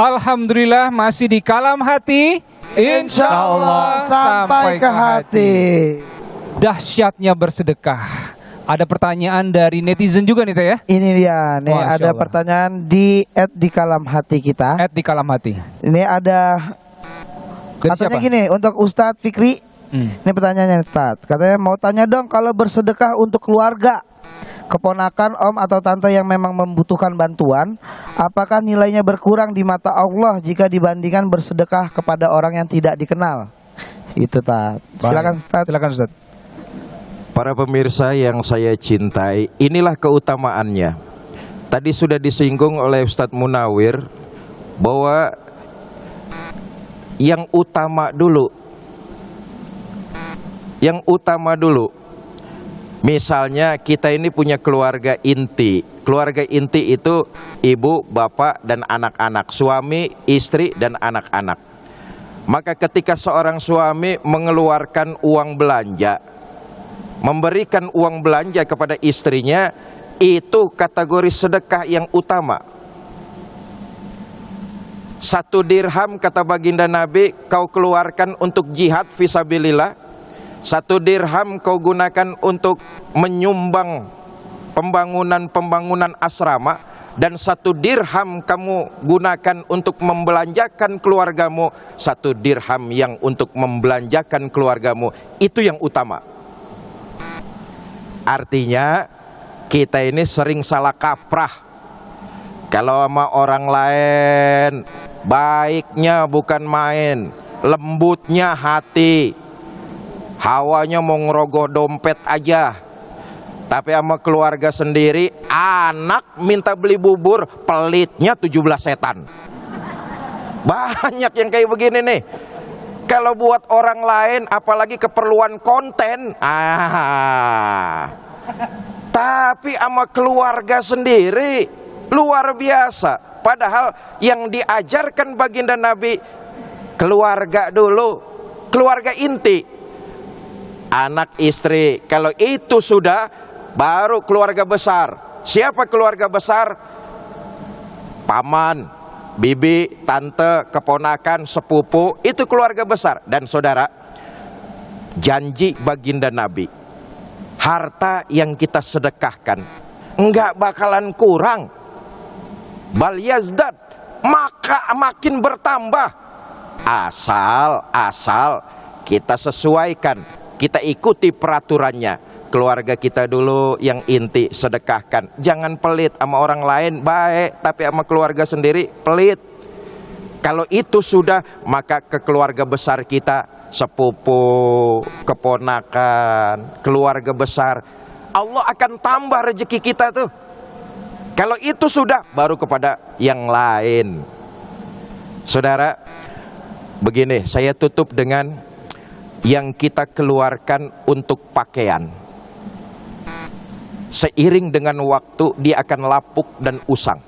Alhamdulillah masih di Kalam Hati. Insya Allah sampai ke hati. Dahsyatnya bersedekah. Ada pertanyaan dari netizen juga nih Teh ya? Ini dia, nih Masya ada Allah. pertanyaan di @di-kalam hati kita. Di Kalam Hati. Ini ada Dari katanya siapa? gini untuk Ustadz Fikri. Ini pertanyaannya Ustadz. Katanya mau tanya dong kalau bersedekah untuk keluarga, keponakan, om atau tante yang memang membutuhkan bantuan, apakah nilainya berkurang di mata Allah jika dibandingkan bersedekah kepada orang yang tidak dikenal? Itu Tad. Silakan Ustadz. Silakan Ustadz. Para pemirsa yang saya cintai, inilah keutamaannya. Tadi sudah disinggung oleh Ustadz Munawir bahwa yang utama dulu. Yang utama dulu. Misalnya kita ini punya keluarga inti. Keluarga inti itu ibu, bapak, dan anak-anak, suami, istri, dan anak-anak. Maka ketika seorang suami mengeluarkan uang belanja, memberikan uang belanja kepada istrinya, itu kategori sedekah yang utama. 1 dirham kata baginda Nabi kau keluarkan untuk jihad fisabilillah, 1 dirham kau gunakan untuk menyumbang pembangunan asrama, dan 1 dirham kamu gunakan untuk membelanjakan keluargamu, 1 dirham yang untuk membelanjakan keluargamu, itu yang utama. Artinya kita ini sering salah kaprah. Kalau sama orang lain baiknya bukan main, lembutnya hati, hawanya mau ngerogoh dompet aja. Tapi sama keluarga sendiri, anak minta beli bubur, pelitnya 17 setan. Banyak yang kayak begini nih. Kalau buat orang lain, apalagi keperluan konten, tapi sama keluarga sendiri luar biasa. Padahal yang diajarkan baginda Nabi, keluarga dulu, keluarga inti, anak istri. Kalau itu sudah, baru keluarga besar. Siapa keluarga besar? Paman, bibi, tante, keponakan, sepupu, itu keluarga besar. Dan saudara, janji baginda Nabi, harta yang kita sedekahkan enggak bakalan kurang, bal yazdad, maka makin bertambah, asal kita sesuaikan, kita ikuti peraturannya. Keluarga kita dulu yang inti sedekahkan. Jangan pelit sama orang lain baik, tapi sama keluarga sendiri pelit. Kalau itu sudah, maka ke keluarga besar kita, sepupu, keponakan, keluarga besar, Allah akan tambah rezeki kita tuh. Kalau itu sudah, baru kepada yang lain. Saudara, begini, saya tutup dengan yang kita keluarkan untuk pakaian. Seiring dengan waktu dia akan lapuk dan usang.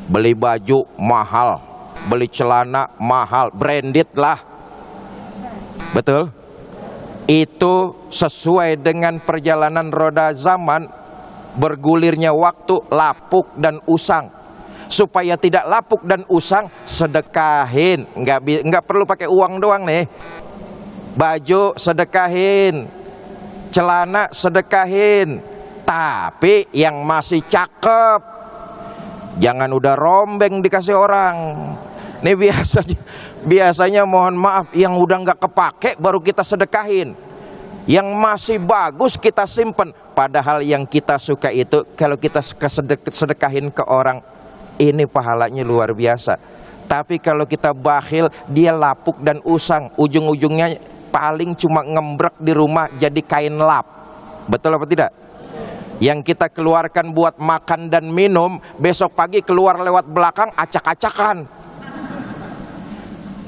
Beli baju mahal, beli celana mahal, branded lah. Betul? Itu sesuai dengan perjalanan roda zaman, bergulirnya waktu, lapuk dan usang. Supaya tidak lapuk dan usang, sedekahin. Enggak perlu pakai uang doang nih. Baju sedekahin, celana sedekahin, tapi yang masih cakep, jangan udah rombeng dikasih orang. Ini biasanya mohon maaf, yang udah nggak kepake baru kita sedekahin, yang masih bagus kita simpen. Padahal yang kita suka itu kalau kita sedekahin ke orang, ini pahalanya luar biasa. Tapi kalau kita bakhil, dia lapuk dan usang, ujung-ujungnya paling cuma ngembrek di rumah jadi kain lap. Betul apa tidak? Yang kita keluarkan buat makan dan minum, besok pagi keluar lewat belakang acak-acakan.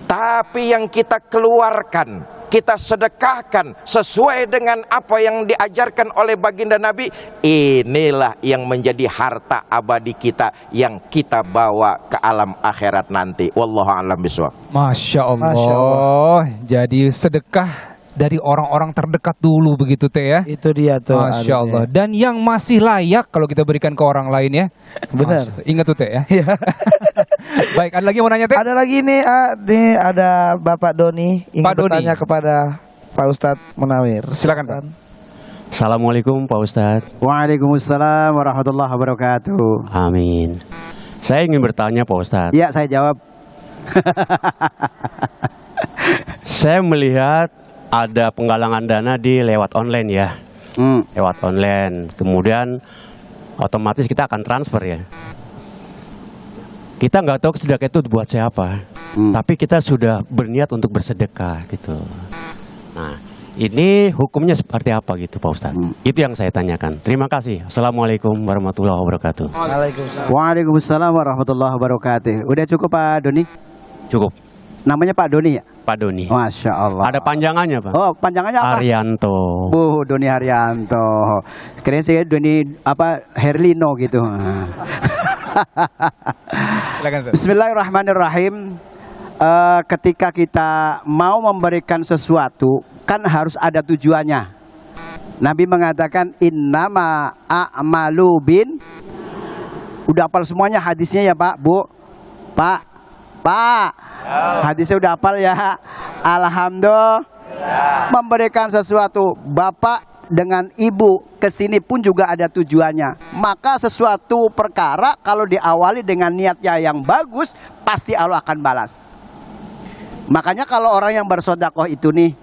Tapi yang kita keluarkan, kita sedekahkan sesuai dengan apa yang diajarkan oleh baginda Nabi, inilah yang menjadi harta abadi kita yang kita bawa ke alam akhirat nanti. Wallahu a'lam bishawab. Masya Allah. Jadi sedekah dari orang-orang terdekat dulu begitu Teh ya. Itu dia tuh. Masya Allah. Dan yang masih layak kalau kita berikan ke orang lain ya. Benar. Masya Allah. Ingat tuh Teh ya. Iya. Baik, ada lagi yang mau nanya Teh? Ada lagi nih, nih ada Bapak Doni ingin Pak Doni. bertanya kepada Pak Ustadz Munawir. Silakan Pak. Assalamualaikum Pak Ustadz. Waalaikumsalam warahmatullahi wabarakatuh. Amin. Saya ingin bertanya Pak Ustadz. Iya, saya jawab. Saya melihat ada penggalangan dana di lewat online ya. Lewat online. Kemudian otomatis kita akan transfer ya. Kita nggak tahu sedekah itu buat siapa. Tapi kita sudah berniat untuk bersedekah gitu. Nah, ini hukumnya seperti apa gitu Pak Ustadz? Itu yang saya tanyakan. Terima kasih. Assalamualaikum warahmatullahi wabarakatuh. Waalaikumsalam. Waalaikumsalam warahmatullahi wabarakatuh. Udah cukup Pak Doni? Cukup. Namanya Pak Doni ya? Pak Doni. Masya Allah. Ada panjangannya Pak? Oh, panjangannya apa? Arianto. Doni Haryanto. Keren saya Doni apa Herlino gitu. Silakan Ustaz. Bismillahirrahmanirrahim. Ketika kita mau memberikan sesuatu kan harus ada tujuannya. Nabi mengatakan innama a'malu bin. Udah hafal semuanya hadisnya ya Pak, Bu? Pak. Hadisnya udah hafal ya. Alhamdulillah. Memberikan sesuatu bapak dengan ibu kesini pun juga ada tujuannya. Maka sesuatu perkara kalau diawali dengan niatnya yang bagus pasti Allah akan balas. Makanya kalau orang yang bersodakoh itu nih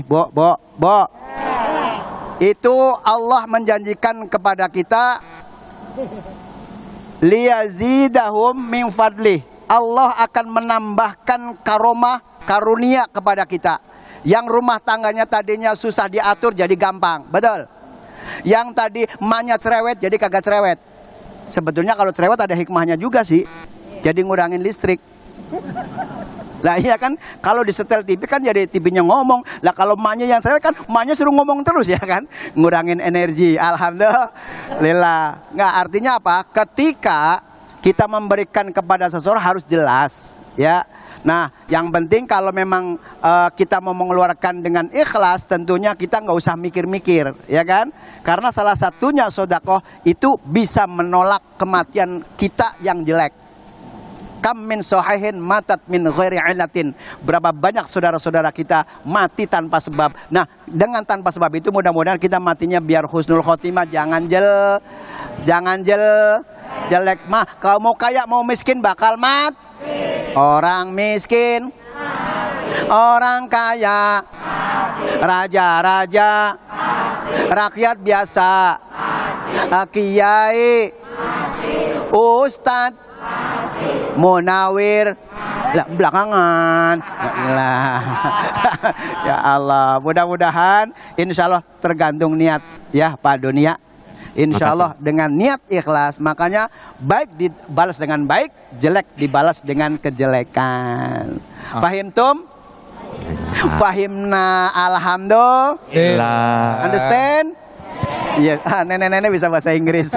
Bo, itu Allah menjanjikan kepada kita liyazidahum min fadlih. Allah akan menambahkan karunia kepada kita. Yang rumah tangganya tadinya susah diatur jadi gampang, betul. Yang tadi emaknya cerewet jadi kagak cerewet. Sebetulnya kalau cerewet ada hikmahnya juga sih. Jadi ngurangin listrik. Lah iya kan, kalau di setel TV kan jadi TV-nya ngomong. Lah kalau emaknya yang cerewet kan emaknya suruh ngomong terus ya kan. Ngurangin energi. Alhamdulillah. Nggak, artinya apa? Ketika kita memberikan kepada seseorang harus jelas ya. Nah, yang penting kalau memang kita mau mengeluarkan dengan ikhlas, tentunya kita nggak usah mikir-mikir, ya kan? Karena salah satunya sodakoh itu bisa menolak kematian kita yang jelek. Kam min sohahin matat min ghairi ilatin. Berapa banyak saudara-saudara kita mati tanpa sebab. Nah, dengan tanpa sebab itu mudah-mudahan kita matinya biar husnul khotimah. Jangan jelek mah. Kalau mau kaya mau miskin bakal mati. Orang miskin, orang kaya, raja-raja, rakyat biasa, kiai, ustadz, munawir, belakangan. Ya Allah, mudah-mudahan insya Allah tergantung niat ya Pak Dunia. Insya Allah dengan niat ikhlas, makanya baik dibalas dengan baik, jelek dibalas dengan kejelekan. Fahimtum? Fahimna alhamdulillah. Understand? Iya, nenek-nenek bisa bahasa Inggris.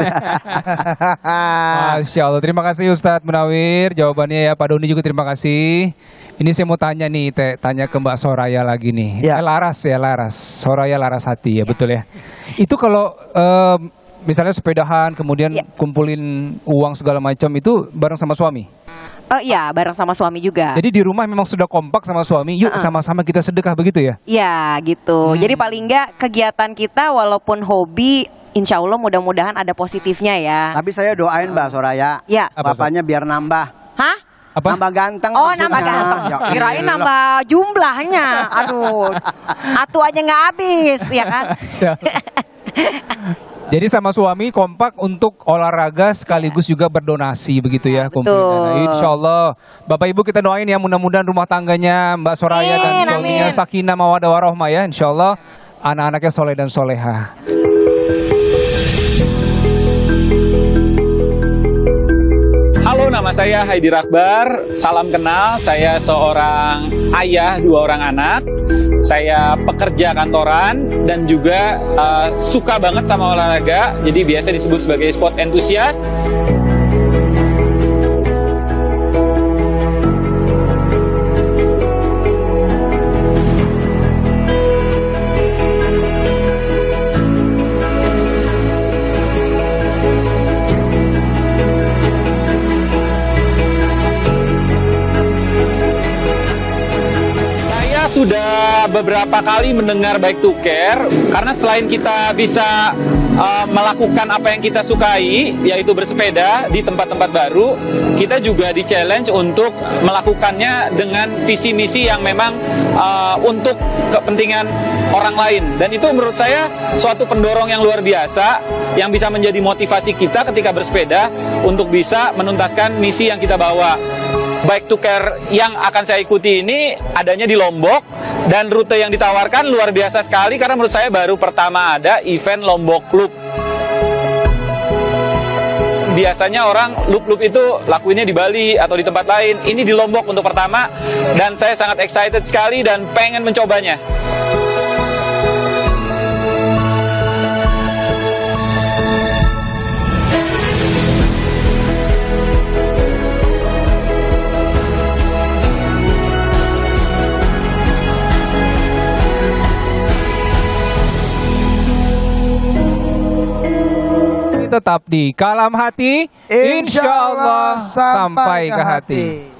Masya Allah, terima kasih Ustadz Munawir jawabannya ya. Pak Doni juga terima kasih. Ini saya mau tanya nih, tanya ke Mbak Soraya lagi nih. Ya. Laras ya, Laras. Soraya Laras Hati ya, betul ya. Itu kalau misalnya sepedahan, kemudian kumpulin uang segala macam itu bareng sama suami? Oh iya, bareng sama suami juga. Jadi di rumah memang sudah kompak sama suami, yuk sama-sama kita sedekah begitu ya? Iya gitu. Jadi paling enggak kegiatan kita walaupun hobi, insya Allah mudah-mudahan ada positifnya ya. Tapi saya doain Mbak Soraya, Ya. bapaknya biar nambah. Hah? Apa? Nambah ganteng Oh maksudnya. nambah ganteng. Ya Kirain iyalah. nambah jumlahnya. Aduh, atu aja nggak habis ya kan? Jadi sama suami kompak untuk olahraga sekaligus juga berdonasi begitu ya, kumpulin dana. Insya Allah Bapak Ibu kita doain ya, mudah-mudahan rumah tangganya Mbak Soraya dan Amin, suaminya amin. sakinah mawaddah warahmah ya. Insya Allah anak-anaknya soleh dan soleha. Halo, nama saya Haidi Rakbar. Salam kenal, saya seorang ayah 2 orang anak. Saya pekerja kantoran dan juga suka banget sama olahraga. Jadi biasa disebut sebagai sport entusias. beberapa kali mendengar Bike to Care, karena selain kita bisa melakukan apa yang kita sukai, yaitu bersepeda di tempat-tempat baru, kita juga di-challenge untuk melakukannya dengan visi misi yang memang untuk kepentingan orang lain. Dan itu menurut saya suatu pendorong yang luar biasa, yang bisa menjadi motivasi kita ketika bersepeda untuk bisa menuntaskan misi yang kita bawa. Bike to Care yang akan saya ikuti ini adanya di Lombok, dan rute yang ditawarkan luar biasa sekali karena menurut saya baru pertama ada event Lombok Loop. Biasanya orang loop-loop itu lakuinnya di Bali atau di tempat lain. Ini di Lombok untuk pertama, dan saya sangat excited sekali dan pengen mencobanya. Tetap di Kalam Hati, insya Allah sampai ke hati.